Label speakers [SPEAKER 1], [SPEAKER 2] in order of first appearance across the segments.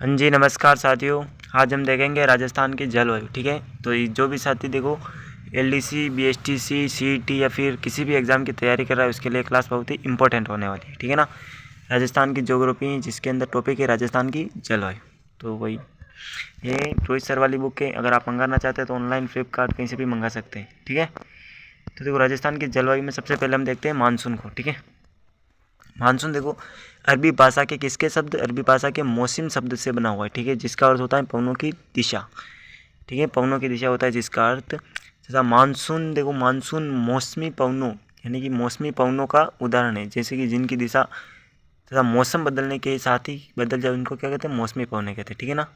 [SPEAKER 1] हाँ जी, नमस्कार साथियों। आज हम देखेंगे राजस्थान की जलवायु। ठीक है, तो जो भी साथी देखो एलडीसी, बीएसटीसी, सीईटी या फिर किसी भी एग्ज़ाम की तैयारी कर रहा है उसके लिए क्लास बहुत ही इंपॉर्टेंट होने वाली है। ठीक है ना। राजस्थान की ज्योग्राफी जिसके अंदर टॉपिक है राजस्थान की जलवायु। तो वही ये रोहित सर वाली बुक है। अगर आप मंगाना चाहते हैं तो ऑनलाइन फ्लिपकार्ट कहीं से भी मंगा सकते हैं। ठीक है, तो देखो राजस्थान की जलवायु में सबसे पहले हम देखते हैं मानसून को। ठीक है, मानसून देखो अरबी भाषा के किसके शब्द, अरबी भाषा के मौसम शब्द से बना हुआ है। ठीक है, जिसका अर्थ होता है पवनों की दिशा। ठीक है, पवनों की दिशा होता है जिसका अर्थ तथा मानसून देखो मानसून मौसमी पवनों यानी कि मौसमी पवनों का उदाहरण है, जैसे कि जिनकी दिशा तथा मौसम बदलने के साथ ही बदल जाए उनको क्या कहते हैं, मौसमी पवनें कहते हैं। ठीक है ना।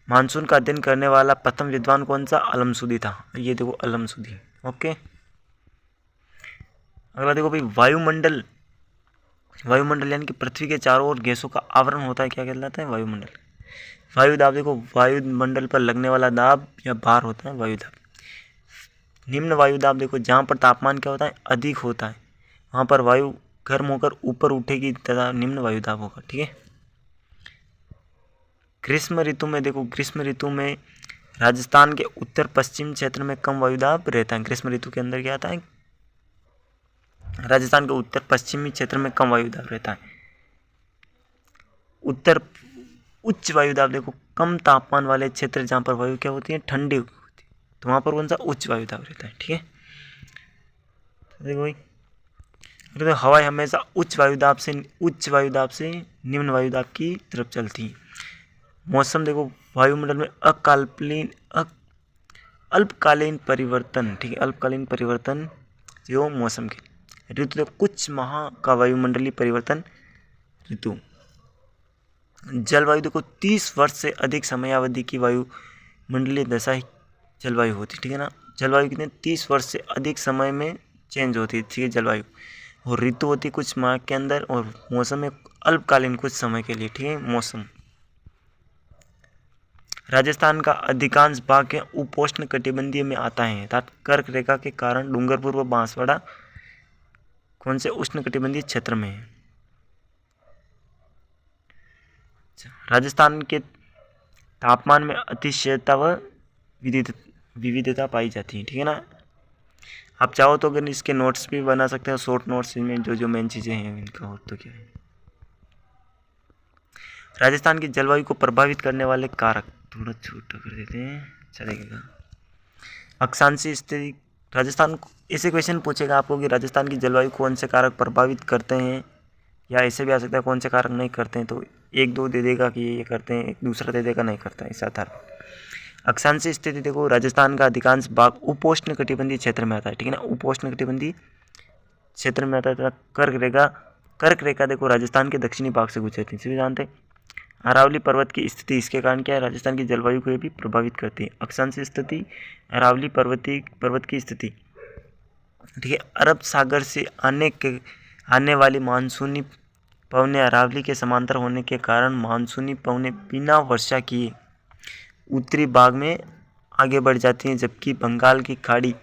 [SPEAKER 1] मानसून का अध्ययन करने वाला प्रथम विद्वान कौन सा, अलमसूदी था। ये देखो अलमसूदी। ओके, अगला देखो भाई वायुमंडल। वायुमंडल यानी कि पृथ्वी के चारों ओर गैसों का आवरण होता है, क्या कहलाता है, वायुमंडल। वायु दाब देखो वायुमंडल पर लगने वाला दाब या भार होता है वायु दाब। निम्न वायु दाब देखो जहाँ पर तापमान क्या होता है, अधिक होता है, वहाँ पर वायु गर्म होकर ऊपर उठेगी तथा निम्न वायु दाब होगा। ठीक है। ग्रीष्म ऋतु में देखो, ग्रीष्म ऋतु में राजस्थान के उत्तर पश्चिम क्षेत्र में कम वायु दाब रहता है। ग्रीष्म ऋतु के अंदर क्या आता है, राजस्थान के उत्तर पश्चिमी क्षेत्र में कम वायु दाब रहता है। उत्तर उच्च वायु दाब देखो कम तापमान वाले क्षेत्र जहाँ पर वायु क्या होती है, ठंडी होती है, तो वहाँ पर कौन सा उच्च वायु दाब रहता है। ठीक है, तो देखो भाई तो हवाएं हमेशा उच्च वायु दाब से निम्न वायु दाब की तरफ चलती है। मौसम देखो वायुमंडल में अल्पकालीन परिवर्तन। ठीक है, अल्पकालीन परिवर्तन जो मौसम के ऋतु देखो कुछ माह का वायुमंडलीय परिवर्तन ऋतु। जलवायु देखो 30 वर्ष से अधिक समयावधि की वायुमंडलीय दशा ही जलवायु होती है। ठीक है ना। जलवायु कितने 30 वर्ष से अधिक समय में चेंज होती है। ठीक है, जलवायु और ऋतु होती है कुछ माह के अंदर और मौसम में अल्पकालीन कुछ समय के लिए। ठीक है, मौसम। राजस्थान का अधिकांश भाग उपोष्ण कटिबंधीय में आता है अर्थात कर्क रेखा के कारण डूंगरपुर व बांसवाड़ा कौन से उष्ण कटिबंधीय क्षेत्र में है। राजस्थान के तापमान में अतिशयता व विविधता पाई जाती है। ठीक है ना। आप चाहो तो अगर इसके नोट्स भी बना सकते हो, शॉर्ट नोट्स में जो जो मेन चीज़ें हैं इनका। और तो क्या है, राजस्थान की जलवायु को प्रभावित करने वाले कारक थोड़ा छोटा कर देते हैं, चलेगा। अक्षांशीय स्थिति, राजस्थान ऐसे क्वेश्चन पूछेगा आपको कि राजस्थान की जलवायु कौन से कारक प्रभावित करते हैं, या ऐसे भी आ सकता है कौन से कारक नहीं करते हैं। तो एक दो दे देगा कि ये करते हैं, एक दूसरा दे देगा नहीं करता है, इस आधार। अक्षांशीय स्थिति देखो राजस्थान का अधिकांश भाग उपोष्ण कटिबंधीय क्षेत्र में आता है। ठीक है ना, उपोष्ण कटिबंधीय क्षेत्र में आता है। कर्क रेखा देखो राजस्थान के दक्षिणी भाग से गुजरती है, सभी जानते हैं। अरावली पर्वत की स्थिति इसके कारण क्या है, राजस्थान की जलवायु को भी प्रभावित करती है। अक्षांशीय स्थिति, अरावली पर्वत की स्थिति। ठीक है, अरब सागर से आने वाली मानसूनी पवनें अरावली के समांतर होने के कारण मानसूनी पवनें बिना वर्षा किए उत्तरी भाग में आगे बढ़ जाती हैं, जबकि बंगाल की खाड़ी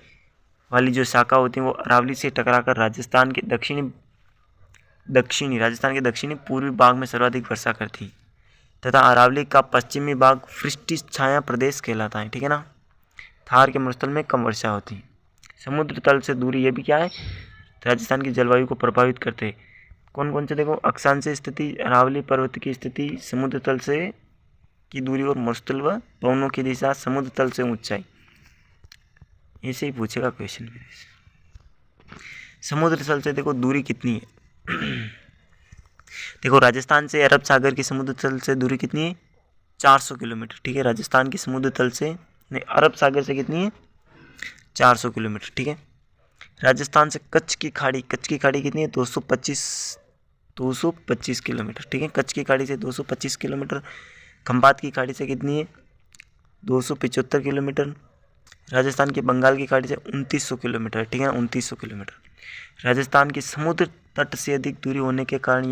[SPEAKER 1] वाली जो शाखा होती है वो अरावली से टकराकर राजस्थान के दक्षिणी पूर्वी भाग में सर्वाधिक वर्षा करती है तथा अरावली का पश्चिमी भाग वृष्टि छाया प्रदेश कहलाता है। ठीक है ना। थार के मरुस्थल में कम वर्षा होती है। समुद्र तल से दूरी, ये भी क्या है, राजस्थान की जलवायु को प्रभावित करते हैं। कौन कौन से देखो, अक्षांशीय स्थिति, अरावली पर्वत की स्थिति, समुद्र तल से की दूरी और मरुस्थल व पवनों की दिशा, समुद्र तल से ऊंचाई। ऐसे ही पूछेगा क्वेश्चन। समुद्र तल से देखो दूरी कितनी है देखो राजस्थान से अरब सागर की समुद्र तल से दूरी कितनी है, 400 किलोमीटर। ठीक है, राजस्थान की समुद्र तल से नहीं, अरब सागर से कितनी है, 400 किलोमीटर। ठीक है, राजस्थान से कच्छ की खाड़ी कितनी है, 225 किलोमीटर। ठीक है, कच्छ की खाड़ी से 225 किलोमीटर। खंबात की खाड़ी से कितनी है, 275 किलोमीटर। राजस्थान की बंगाल की खाड़ी से 2900 किलोमीटर। ठीक है, 2900 किलोमीटर। राजस्थान की समुद्र तट से अधिक दूरी होने के कारण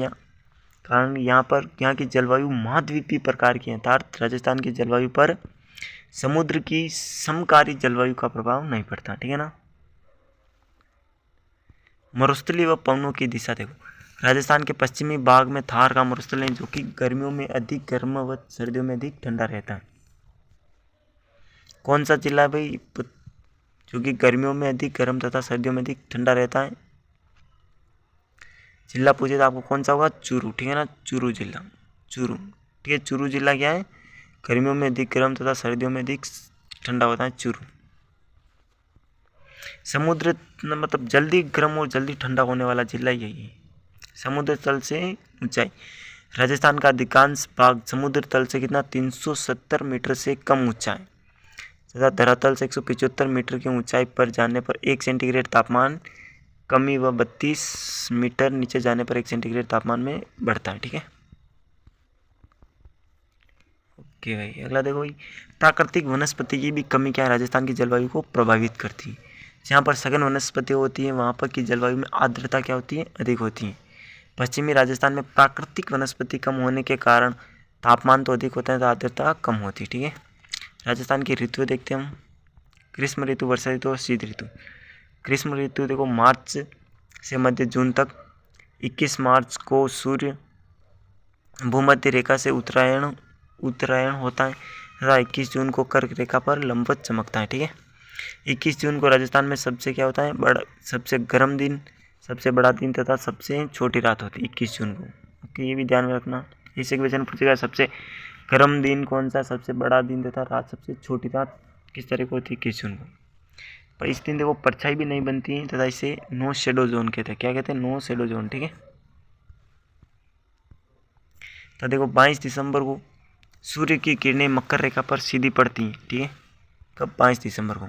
[SPEAKER 1] यहाँ की जलवायु महाद्वीपीय प्रकार की है, अर्थात राजस्थान की जलवायु पर समुद्र की समकारी जलवायु का प्रभाव नहीं पड़ता। ठीक है ना। मरुस्थलीय व पवनों की दिशा देखो, राजस्थान के पश्चिमी भाग में थार का मरुस्थल है जो कि गर्मियों में अधिक गर्म व सर्दियों में अधिक ठंडा रहता है। कौन सा जिला है भाई जो कि गर्मियों में अधिक गर्म तथा सर्दियों में अधिक ठंडा रहता है? जिला पूछे तो आपको कौन सा होगा? चूरू, ठीक है ना, चूरू जिला, चूरू, ठीक है। चूरू जिला क्या है? गर्मियों में अधिक गर्म तथा सर्दियों में अधिक ठंडा होता है, चूरू। समुद्र मतलब जल्दी गर्म और जल्दी ठंडा होने वाला जिला यही है। समुद्र तल से ऊंचाई, राजस्थान का अधिकांश भाग समुद्र तल से कितना 370 मीटर से कम ऊंचा है तथा धरातल से 175 मीटर की ऊंचाई पर जाने पर 1 सेंटीग्रेड तापमान कमी व 32 मीटर नीचे जाने पर 1 सेंटीग्रेड तापमान में बढ़ता है, ठीक है। ओके भाई, अगला देखो भाई, प्राकृतिक वनस्पति की भी कमी क्या है राजस्थान की जलवायु को प्रभावित करती है? जहाँ पर सघन वनस्पति होती है वहाँ पर की जलवायु में आर्द्रता क्या होती है? अधिक होती है। पश्चिमी राजस्थान में प्राकृतिक वनस्पति कम होने के कारण तापमान तो अधिक होता है तो आर्द्रता कम होती है, ठीक है। राजस्थान की ऋतु देखते हैं हम, ग्रीष्म ऋतु, वर्षा ऋतु और शीत ऋतु। ग्रीष्म ऋतु देखो मार्च से मध्य जून तक, 21 मार्च को सूर्य भूमध्य रेखा से उत्तरायण होता है तथा 21 जून को कर्क रेखा पर लंबवत चमकता है, ठीक है। 21 जून को राजस्थान में सबसे क्या होता है? सबसे गर्म दिन, सबसे बड़ा दिन तथा सबसे छोटी रात होती है 21 जून को। ओके, ये भी ध्यान में रखना। इसे क्वेश्चन पूछेगा सबसे गर्म दिन कौन सा, सबसे बड़ा दिन तथा रात सबसे छोटी रात किस तरह को होती है? 21 जून को। पर इस दिन देखो परछाई भी नहीं बनती है तथा इसे नो शेडो जोन कहते हैं। क्या कहते हैं? नो शेडो जोन, ठीक है। तो देखो 22 दिसंबर को सूर्य की किरणें मकर रेखा पर सीधी पड़ती हैं, ठीक है। कब? 22 दिसंबर को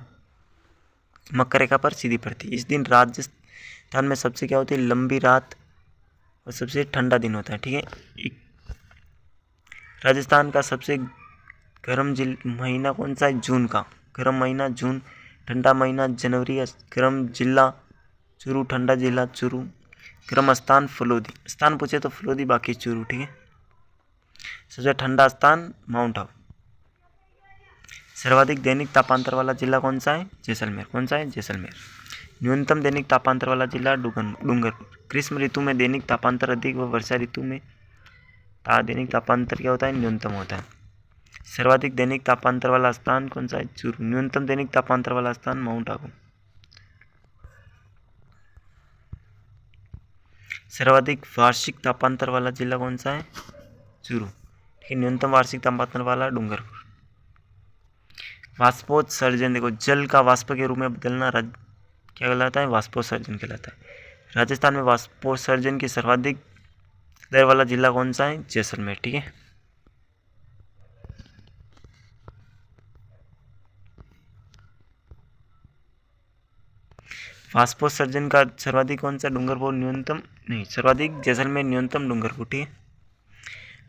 [SPEAKER 1] मकर रेखा पर सीधी पड़ती है। इस दिन राजस्थान में सबसे क्या होती है? लंबी रात और सबसे ठंडा दिन होता है, ठीक है। राजस्थान का सबसे गर्म महीना कौन सा है? जून का। गर्म महीना जून, ठंडा महीना जनवरी। गर्म जिला चूरू, ठंडा जिला चूरू। गर्म स्थान फलोदी, स्थान पूछे तो फलोदी, बाकी चूरू, ठीक है। सबसे ठंडा स्थान माउंट आबू। सर्वाधिक दैनिक तापांतर वाला जिला कौन सा है? जैसलमेर। कौन सा है? जैसलमेर। न्यूनतम दैनिक तापांतर वाला जिला डूंगरपुर। ग्रीष्म ऋतु में दैनिक तापांतर अधिक व वर्षा ऋतु में दैनिक तापांतर क्या होता है? न्यूनतम होता है। सर्वाधिक दैनिक तापांतर वाला स्थान कौन सा है? चूरू। न्यूनतम दैनिक तापांतर वाला स्थान माउंट आबू। सर्वाधिक वार्षिक तापांतर वाला जिला कौन सा है? चूरू, ठीक है। न्यूनतम वार्षिक तापांतर वाला डूंगरपुर। वाष्पोत्सर्जन देखो, जल का वाष्प के रूप में बदलना क्या कहलाता है? वाष्पोत्सर्जन कहलाता है। राजस्थान में वाष्पोत्सर्जन की सर्वाधिक दर वाला जिला कौन सा है? जैसलमेर, ठीक है। वाष्पोत्सर्जन का सर्वाधिक कौन सा? डूंगरपुर। न्यूनतम नहीं, सर्वाधिक जैसलमेर, न्यूनतम डूंगरपुर, ठीक है।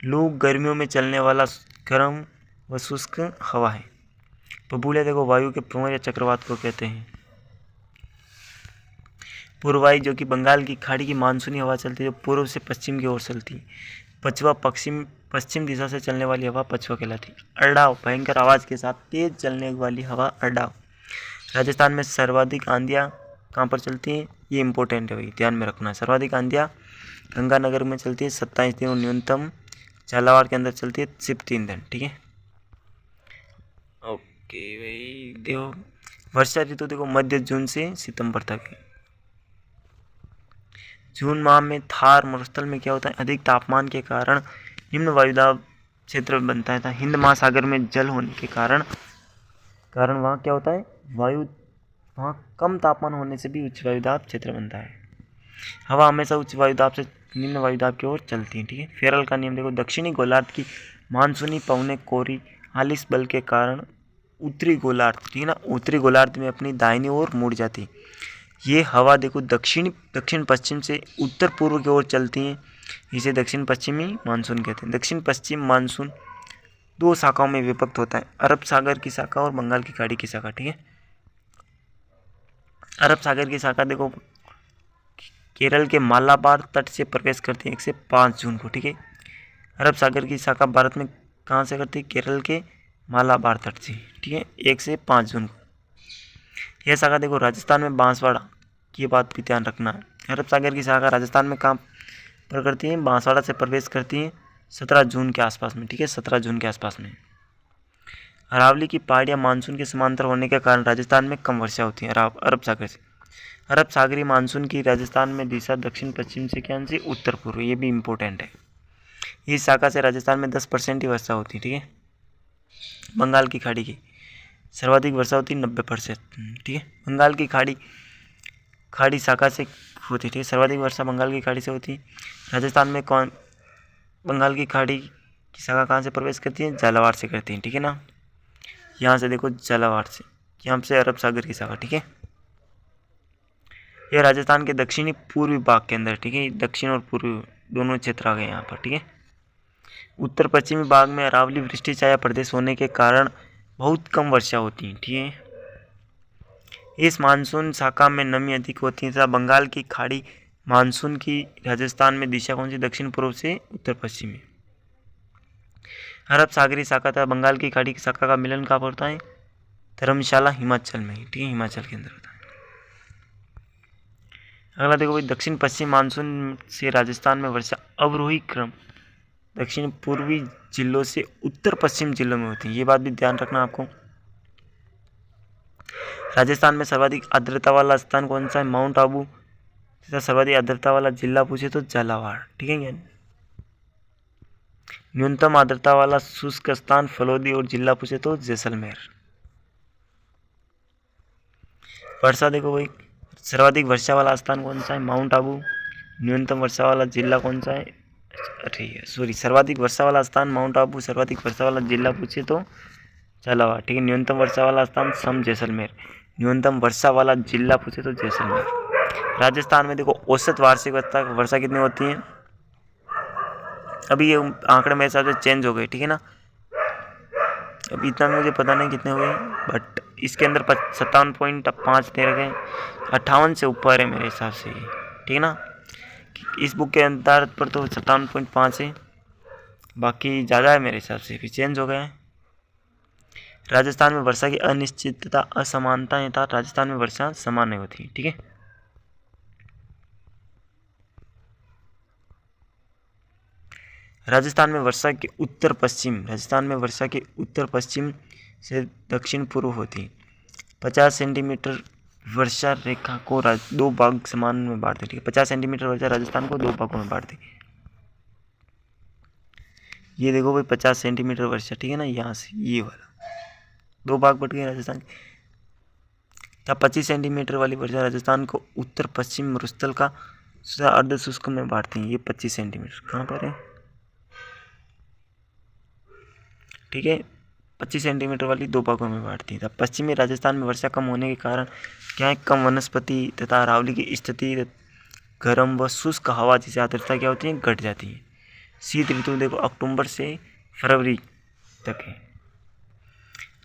[SPEAKER 1] लू गर्मियों में चलने वाला गर्म व शुष्क हवा है। बबूले देखो वायु के प्रमुख या चक्रवात को कहते हैं। पूर्वाई जो कि बंगाल की खाड़ी की मानसूनी हवा चलती है जो पूर्व से पश्चिम की ओर चलती है। पछवा पश्चिम दिशा से चलने वाली हवा पछवा कहलाती है। अड़ाव भयंकर आवाज के साथ तेज चलने वाली हवा अड़ाव। राजस्थान में सर्वाधिक आंधियाँ कहाँ पर चलती हैं? ये इंपॉर्टेंट है भाई, ध्यान में रखना है। सर्वाधिक आंधियाँ गंगानगर में चलती है 27 दिन और न्यूनतम झालावाड़ के अंदर चलती है सिर्फ 3 दिन, ठीक है। ओके भाई, देखो वर्षा ऋतु देखो मध्य जून से सितंबर तक है। जून माह में थार मरुस्थल में क्या होता है? अधिक तापमान के कारण निम्न वायुदाब क्षेत्र बनता है। हिंद महासागर में जल होने के कारण वहाँ क्या होता है? वहाँ कम तापमान होने से भी उच्च वायुदाब क्षेत्र बनता है। हवा हमेशा उच्च वायुदाब से निम्न वायुदाब की ओर चलती है, ठीक है। फेरल का नियम देखो, दक्षिणी गोलार्ध की मानसूनी पवनें कोरी आलिस बल के कारण उत्तरी गोलार्ध, ठीक है ना, उत्तरी गोलार्ध में अपनी दाहिनी ओर मुड़ जाती है। ये हवा देखो दक्षिण पश्चिम से उत्तर पूर्व की ओर चलती है। इसे दक्षिण पश्चिमी मानसून कहते हैं। दक्षिण पश्चिम मानसून 2 शाखाओं में विभक्त होता है, अरब सागर की शाखा और बंगाल की खाड़ी की शाखा, ठीक है। अरब सागर की शाखा देखो केरल के मालाबार तट से प्रवेश करती है 1 से 5 जून को, ठीक है। अरब सागर की शाखा भारत में कहाँ से करती है? केरल के मालाबार तट से, ठीक है, 1 से 5 जून को। यह शाखा देखो राजस्थान में बांसवाड़ा की बात भी ध्यान रखना है। अरब सागर की शाखा राजस्थान में कहाँ पर करती हैं, बांसवाड़ा से प्रवेश करती हैं 17 जून के आसपास में, ठीक है, 17 जून के आसपास में। अरावली की पहाड़ियाँ मानसून के समांतर होने के कारण राजस्थान में कम वर्षा होती है। अरब सागर से, अरब सागरी मानसून की राजस्थान में दिशा दक्षिण पश्चिम से क्या से उत्तर पूर्व, ये भी इम्पोर्टेंट है। इस शाखा से राजस्थान में 10% ही वर्षा होती है, ठीक है। बंगाल की खाड़ी की सर्वाधिक वर्षा होती है 90%, ठीक है। बंगाल की खाड़ी शाखा से होती है, ठीक है, सर्वाधिक वर्षा बंगाल की खाड़ी से होती है। राजस्थान में कौन बंगाल की खाड़ी की शाखा कहाँ से प्रवेश करती है? झालावाड़ से करती है, ठीक है ना। यहाँ से देखो झालावाड़ से, यहाँ से अरब सागर की शाखा, ठीक है। यह राजस्थान के दक्षिणी पूर्वी भाग के अंदर, ठीक है, दक्षिण और पूर्वी दोनों क्षेत्र आ गए यहाँ पर, ठीक है। उत्तर पश्चिमी भाग में अरावली वृष्टि छाया प्रदेश होने के कारण बहुत कम वर्षा होती है, ठीक है। इस मानसून शाखा में नमी अधिक होती है तथा बंगाल की खाड़ी मानसून की राजस्थान में दिशा कौन सी? दक्षिण पूर्व से उत्तर पश्चिमी। अरब सागरी शाखा तथा बंगाल की खाड़ी की शाखा का मिलन कहाँ होता है? धर्मशाला हिमाचल में, ठीक है, हिमाचल के अंदर होता है। अगला देखो भाई, दक्षिण पश्चिम मानसून से राजस्थान में वर्षा अवरोही क्रम दक्षिण पूर्वी जिलों से उत्तर पश्चिम जिलों में होती है, ये बात भी ध्यान रखना आपको। राजस्थान में सर्वाधिक आर्द्रता वाला स्थान कौन सा है? माउंट आबू। तथा सर्वाधिक आर्द्रता वाला जिला पूछे तो झालावाड़, ठीक है। न्यूनतम आर्द्रता वाला शुष्क स्थान फलोदी और जिला पूछे तो जैसलमेर। वर्षा देखो भाई, सर्वाधिक वर्षा वाला स्थान कौन सा है? माउंट आबू। न्यूनतम वर्षा वाला जिला कौन सा है? सर्वाधिक वर्षा वाला स्थान माउंट आबू, सर्वाधिक वर्षा वाला जिला पूछे तो झालावाड़, ठीक है। न्यूनतम वर्षा वाला स्थान सम जैसलमेर, न्यूनतम वर्षा वाला जिला पूछे तो जैसलमेर। राजस्थान में देखो औसत वार्षिक वर्षा कितनी होती है? अभी ये आंकड़े मेरे हिसाब से चेंज हो गए, ठीक है ना। अभी इतना मुझे पता नहीं कितने हुए, बट इसके अंदर 57.5 दे रखे, 58 से ऊपर है मेरे हिसाब से, ठीक है ना। इस बुक के अंतर पर तो 57.5 है, बाकी ज़्यादा है मेरे हिसाब से, भी चेंज हो गया है। राजस्थान में वर्षा की अनिश्चितता असमानता है, राजस्थान में वर्षा समान नहीं होती, ठीक है। राजस्थान में वर्षा के उत्तर पश्चिम से दक्षिण पूर्व होती है। 50 सेंटीमीटर वर्षा रेखा को दो भाग समान में बांटते, ठीक है। 50 सेंटीमीटर वर्षा राजस्थान को दो भागों में बांटते। ये देखो भाई 50 सेंटीमीटर वर्षा, ठीक है ना, यहाँ से ये वाला दो भाग बट गए राजस्थान। 25 सेंटीमीटर वाली वर्षा राजस्थान को उत्तर पश्चिम मरुस्थल का अर्ध शुष्क में बांटती है। ये 25 सेंटीमीटर कहाँ पर है? ठीक है, 25 सेंटीमीटर वाली दो भागों में बांटती है। पश्चिमी राजस्थान में वर्षा कम होने के कारण क्या है? कम वनस्पति तथा अरावली की स्थिति गर्म व शुष्क हवा जिसे आर्द्रता क्या होती है? घट जाती है। शीत ऋतु देखो अक्टूबर से फरवरी तक है।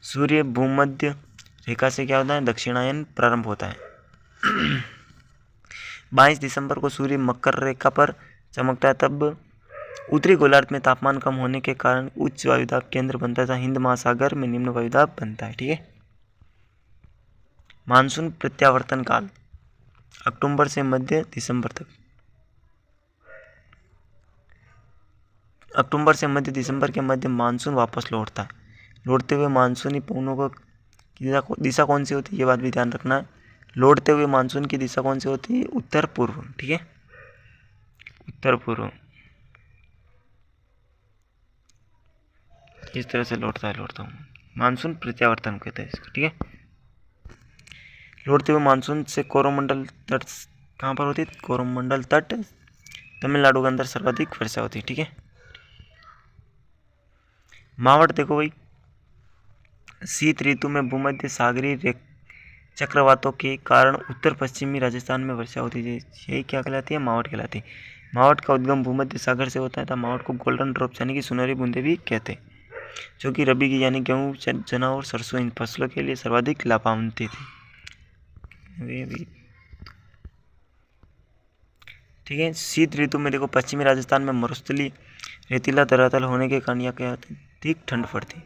[SPEAKER 1] सूर्य भूमध्य रेखा से क्या होता है? दक्षिणायन प्रारंभ होता है। 22 दिसंबर को सूर्य मकर रेखा पर चमकता है, तब उत्तरी गोलार्ध में तापमान कम होने के कारण उच्च वायुदाब केंद्र बनता है, हिंद महासागर में निम्न वायुदाब बनता है, ठीक है। मानसून प्रत्यावर्तन काल अक्टूबर से मध्य दिसंबर तक। अक्टूबर से मध्य दिसंबर के मध्य मानसून वापस लौटता है। लौटते हुए मानसूनी पवनों को दिशा कौन सी होती है? ये बात भी ध्यान रखना है। लौटते हुए मानसून की दिशा कौन सी होती है? उत्तर पूर्व, ठीक है, उत्तर पूर्व। इस तरह से लौटता हूँ, मानसून प्रत्यावर्तन कहते हैं इसको, ठीक है। लौटते हुए मानसून से कोरोमंडल तट कहाँ पर होती है? कोरोमंडल तट तमिलनाडु के अंदर सर्वाधिक वर्षा होती है, ठीक है। मावट देखो भाई, शीत ऋतु में भूमध्य सागरीय चक्रवातों के कारण उत्तर पश्चिमी राजस्थान में वर्षा होती है। यही क्या कहलाती है? मावट कहलाती है। मावट का उद्गम भूमध्य सागर से होता है, था मावट को गोल्डन ड्रॉप्स यानी कि सुनहरी बूंदे भी कहते हैं, जो कि रबी की यानी गेहूँ, चना और सरसों इन फसलों के लिए सर्वाधिक लाभान्वित थी। ठीक है। शीत ऋतु में देखो पश्चिमी राजस्थान में मरुस्थलीय रेतीला धरातल होने के कारण यह क्या अधिक ठंड पड़ती।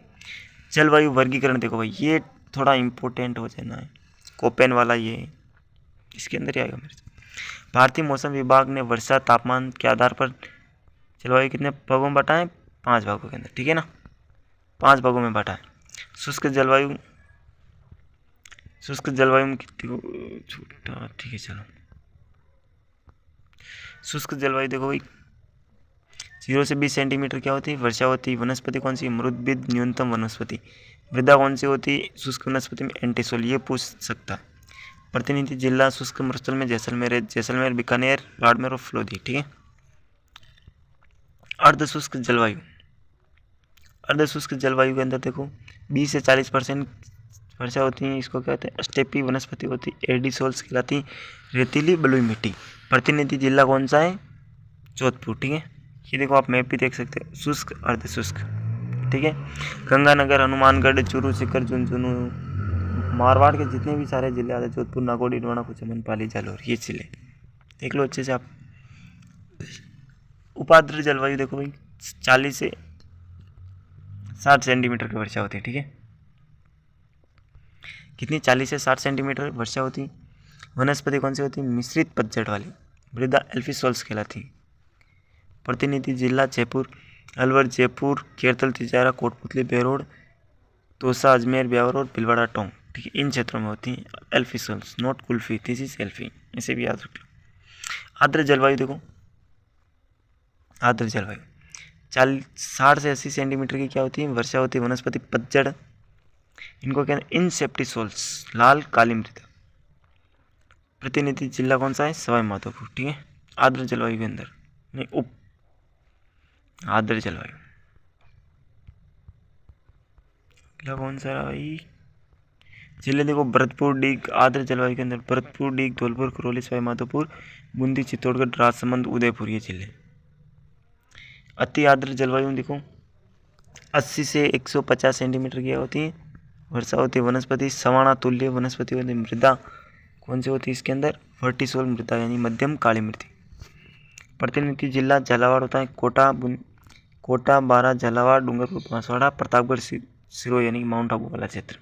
[SPEAKER 1] जलवायु वर्गीकरण देखो भाई, ये थोड़ा इम्पोर्टेंट हो जाना है, कोपेन वाला ये इसके अंदर ही आएगा मेरे से। भारतीय मौसम विभाग ने वर्षा तापमान के आधार पर जलवायु कितने भागों में बांटा है? 5 भागों के अंदर, ठीक है ना, 5 भागों में बांटा है। शुष्क जलवायु में कितनी छोटा, ठीक है चलो। शुष्क जलवायु देखो भाई 0 से 20 सेंटीमीटर क्या होती है? वर्षा होती है। वनस्पति कौन सी? मृदबिद न्यूनतम वनस्पति। मृदा कौन सी होती है शुष्क वनस्पति में? एंटीसोल। ये पूछ सकता है। प्रतिनिधि जिला शुष्क मरुस्थल में जैसलमेर है। जैसलमेर, बीकानेर, बाड़मेर और फलोदी, ठीक है। अर्धशुष्क जलवायु, अर्धशुष्क जलवायु के अंदर देखो 20 से 40% वर्षा होती है। इसको कहते हैं स्टेपी वनस्पति होती है। एडिसोल्स कहलाती रेतीली बलुई मिट्टी। प्रतिनिधि जिला कौन सा है? जोधपुर, ठीक है। ये देखो आप मैप भी देख सकते हो, शुष्क अर्धशुष्क, ठीक है। गंगानगर, हनुमानगढ़, चूरू, सीकर, झुंझुनू, मारवाड़ के जितने भी सारे जिले आते हैं, जोधपुर, नागौर, डीडवाना, कुचामन, पाली, जालौर, ये जिले देख लो अच्छे से आप। उपाद्र जलवायु देखो भाई 40 से 60 सेंटीमीटर की वर्षा होती है, ठीक है। कितनी? 40 से 60 सेंटीमीटर वर्षा होती है। वनस्पति कौन सी होती है? मिश्रित पतझड़ वाली। मृदा एल्फिसोल्स कहलाती है। प्रतिनिधि जिला जयपुर, अलवर, जयपुर, खेरतल, तिजारा, कोटपुतली, बेरोड, तोसा, अजमेर, ब्यावर और भीलवाड़ा, टोंक, ठीक है। इन क्षेत्रों में होती है alfisols, not kulfi, this is alfi, इसे भी याद रख लो। आर्द्र जलवायु देखो, आर्द्र जलवायु 60 से 80 सेंटीमीटर की क्या होती है? वर्षा होती है। वनस्पति पतझड़, इनको कहते हैं इंसेप्टिसोल्स, लाल काली मृदा। प्रतिनिधि जिला कौन सा है? सवाई माधोपुर, ठीक है। आर्द्र जलवायु के अंदर नहीं, उप आर्द्र जलवायु अगला कौन सा रहा भाई? जिले देखो भरतपुर, डीग। आर्द्र जलवायु के अंदर भरतपुर, डीग, धौलपुर, करौली, सवाई माधोपुर, बूंदी, चित्तौड़गढ़, राजसमंद, उदयपुर, ये जिले। अति आर्द्र जलवायु देखो 80 से 150 सेंटीमीटर की होती है। वर्षा होती है। वनस्पति सवाना तुल्य वनस्पति होती है। मृदा कौन सी होती है इसके अंदर? वर्टिसोल मृदा, यानी मध्यम काली मृदा। प्रतिनिधि जिला झालावाड़ होता है। कोटा, बारा, झालावाड़, डूंगरपुर, बांसवाड़ा, प्रतापगढ़, सिरोही, यानी माउंट आबू वाला क्षेत्र।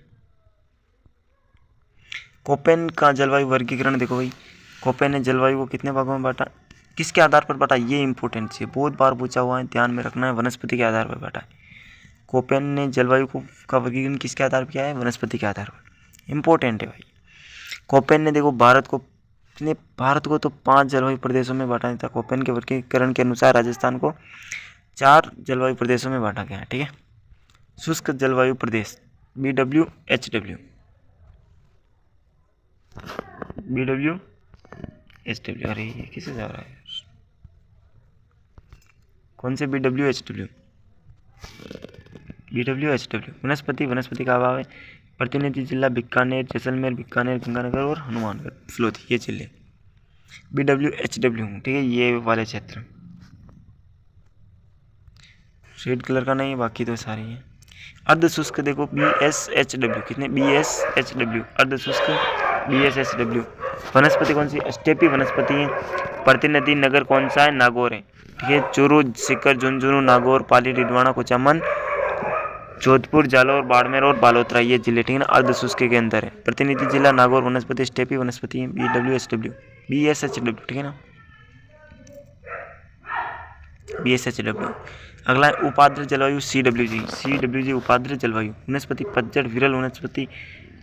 [SPEAKER 1] कोपेन का जलवायु वर्गीकरण देखो भाई, कोपेन ने जलवायु को कितने भागों में बांटा? किसके आधार पर बांटा? ये इंपॉर्टेंट है, बहुत बार पूछा हुआ है, ध्यान में रखना है। वनस्पति के आधार पर बांटा है। कोपेन ने जलवायु को का वर्गीकरण किसके आधार पर किया है? वनस्पति के आधार पर। इंपॉर्टेंट है भाई। कोपेन ने देखो भारत को तो 5 जलवायु प्रदेशों में बांटा था। कोपेन के वर्गीकरण के अनुसार राजस्थान को 4 जलवायु प्रदेशों में बांटा गया है, ठीक है। शुष्क जलवायु प्रदेश BWHW, अरे ये किसे जा रहा है? कौन से BWHW? वनस्पति का अभाव है। प्रतिनिधि जिला बीकानेर, जैसलमेर, बीकानेर, गंगानगर और हनुमानगढ़, फलोदी, ये जिले BWHW, ठीक है। ये वाले क्षेत्र रेड कलर का नहीं, बाकी तो सारी है। अर्धशुष्क देखो BSHW, कितने? BSHW अर्धशुष्क BSHW। वनस्पति कौन सी? स्टेपी वनस्पति है। प्रतिनिधि नगर कौन सा है? नागौर है, ठीक है। चूरू, सीकर, झुंझुनू, नागौर, पाली, डीडवाना, कुचामन, जोधपुर, जालौर, बाड़मेर और बालोतरा, ये जिले, ठीक है ना, अर्धशुष्क के अंदर है। प्रतिनिधि जिला नागौर। वनस्पति स्टेपी वनस्पति है। BSHW, ठीक है ना, BSHW। अगला है उपाद्र जलवायु CWG उपाद्र जलवायु। वनस्पति पतझड़, विरल वनस्पति।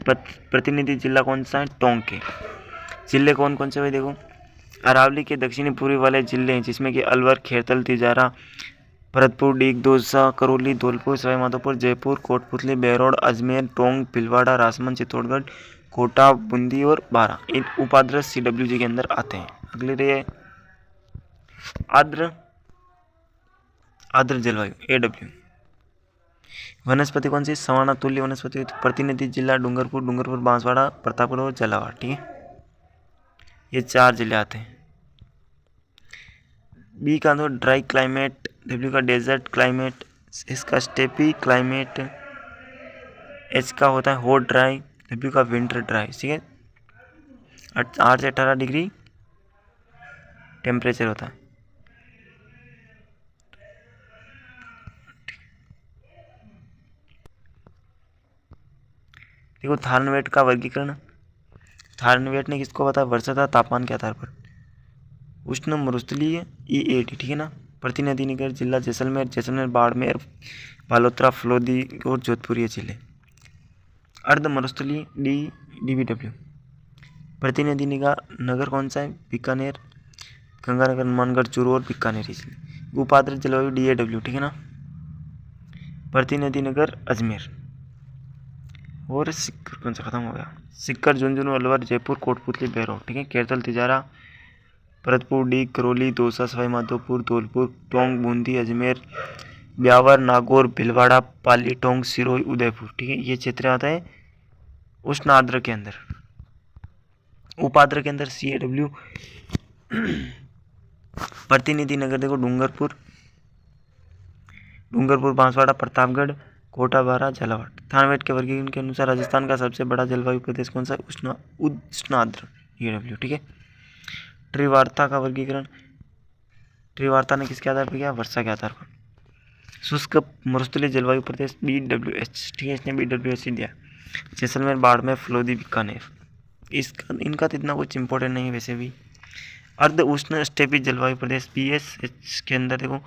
[SPEAKER 1] प्रतिनिधि जिला कौन सा है? टोंक के। जिले कौन कौन से भाई देखो, अरावली के दक्षिणी पूर्वी वाले जिले हैं, जिसमें कि अलवर, खेरतल, तिजारा, भरतपुर, डीग, दौसा, करौली, धौलपुर, सवाई माधोपुर, जयपुर, कोटपुतली, बेरोड, अजमेर, टोंक, भीलवाड़ा, राजसमंद, चित्तौड़गढ़, कोटा, बूंदी और बारा, इन उपाद्र CWG के अंदर आते हैं। अगले रहे आर्द्र जलवायु AW। वनस्पति कौन सी? सवाना तुल्य वनस्पति। प्रतिनिधि जिला डूंगरपुर, बांसवाड़ा, प्रतापगढ़ और झालावाड़, ठीक है। ये 4 जिले आते हैं। B का तो ड्राई क्लाइमेट, W का डेजर्ट क्लाइमेट, S का स्टेपी क्लाइमेट, H का होता है हॉट ड्राई, W का विंटर ड्राई, ठीक है। 8 से 18 डिग्री टेम्परेचर होता है। देखो थार्नवेट का वर्गीकरण, थार्नवेट ने किसको बताया? वर्षा तापमान के आधार पर। उष्ण मरुस्थलीय EAD, ठीक है ना। प्रतिनिधि नगर जिला जैसलमेर, जैसलमेर बाड़मेर, बालोतरा, फलोदी और जोधपुर ये जिले। अर्ध मरुस्थलीय DBW। प्रतिनिधि नगर कौन सा है? बीकानेर, गंगानगर, हनुमानगढ़, चूरू और बीकानेर जिले। भूपात्र जलवायु DAW, ठीक है ना। प्रतिनिधि नगर अजमेर। और सिक्कर कौन सा खत्म हो गया? सिक्कर, झुंझुनू, अलवर, जयपुर, कोटपुतली, बैरो, ठीक है। केरतल, तिजारा, भरतपुर, डीग, करौली, दौसा, सवाई माधोपुर, धौलपुर, टोंक, बूंदी, अजमेर, ब्यावर, नागौर, भीलवाड़ा, पाली, टोंक, सिरोही, उदयपुर, ठीक है। ये क्षेत्र आता है उष्ण आर्द्र के अंदर। उपाद्र के अंदर CAW। प्रतिनिधि नगर देखो डूंगरपुर, बांसवाड़ा, प्रतापगढ़, कोटा, बारा, झालावाड़। थानवेट के वर्गीकरण के अनुसार राजस्थान का सबसे बड़ा जलवायु प्रदेश कौन सा? उष्ण आर्द्र EAW, ठीक है। त्रिवार्ता का वर्गीकरण, त्रिवार्ता ने किसके आधार पर किया? वर्षा के आधार पर। शुष्क मरुस्थलीय जलवायु प्रदेश BWH, ठीक है, इसने BWH दिया। जैसलमेर, बाड़मेर, फलोदी, बीकानेर। इनका तो इतना कुछ इंपॉर्टेंट नहीं है वैसे भी। अर्ध उष्ण स्टेपी जलवायु प्रदेश BSH के अंदर देखो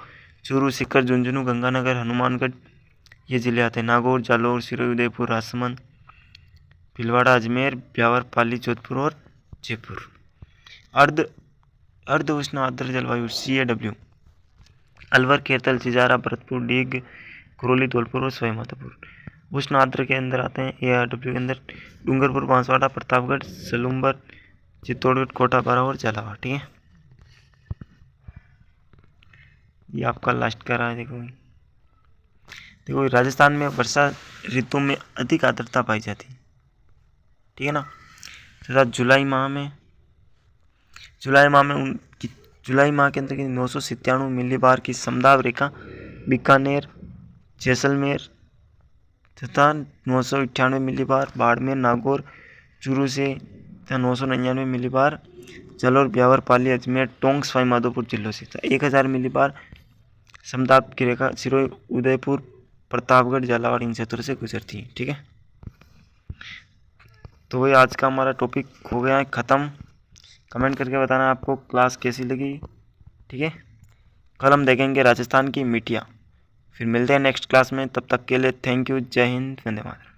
[SPEAKER 1] चूरू, सीकर, झुंझुनू, गंगानगर, हनुमानगढ़ ये जिले आते हैं। नागौर, जालौर, सिरोही, उदयपुर, राजसमंद, भीलवाड़ा, अजमेर, ब्यावर, पाली, जोधपुर और जयपुर। अर्ध उष्ण आर्द्र जलवायु CAW अलवर, केरतल, चिजारा, भरतपुर, डीग, करौली, धौलपुर और सवाई माधोपुर। उष्ण आर्द्र के अंदर आते हैं ARW के अंदर डूंगरपुर, बांसवाड़ा, प्रतापगढ़, सलूम्बर, चित्तौड़गढ़, कोटा, बारा और झालावाड़, ठीक है। ये आपका लास्ट का रहा है। देखो राजस्थान में वर्षा ऋतु में अधिक आर्द्रता पाई जाती है, ठीक है ना। तथा जुलाई माह के अंदर 997 मिलीबार की समदाब रेखा बीकानेर, जैसलमेर तथा 998 मिलीबार बाड़मेर, नागौर, चूरू से तथा 999 मिलीबार जालौर, ब्यावर, पाली, अजमेर, टोंक, सवाई माधोपुर जिलों से। 1000 मिलीबार समदाब की रेखा सिरोही, उदयपुर, प्रतापगढ़, झालावाड़ इन क्षेत्रों से गुजरती है, ठीक है। तो वही आज का हमारा टॉपिक हो गया है ख़त्म। कमेंट करके बताना आपको क्लास कैसी लगी, ठीक है। कल हम देखेंगे राजस्थान की मिट्टियाँ। फिर मिलते हैं नेक्स्ट क्लास में, तब तक के लिए थैंक यू। जय हिंद, वंदे मातरम।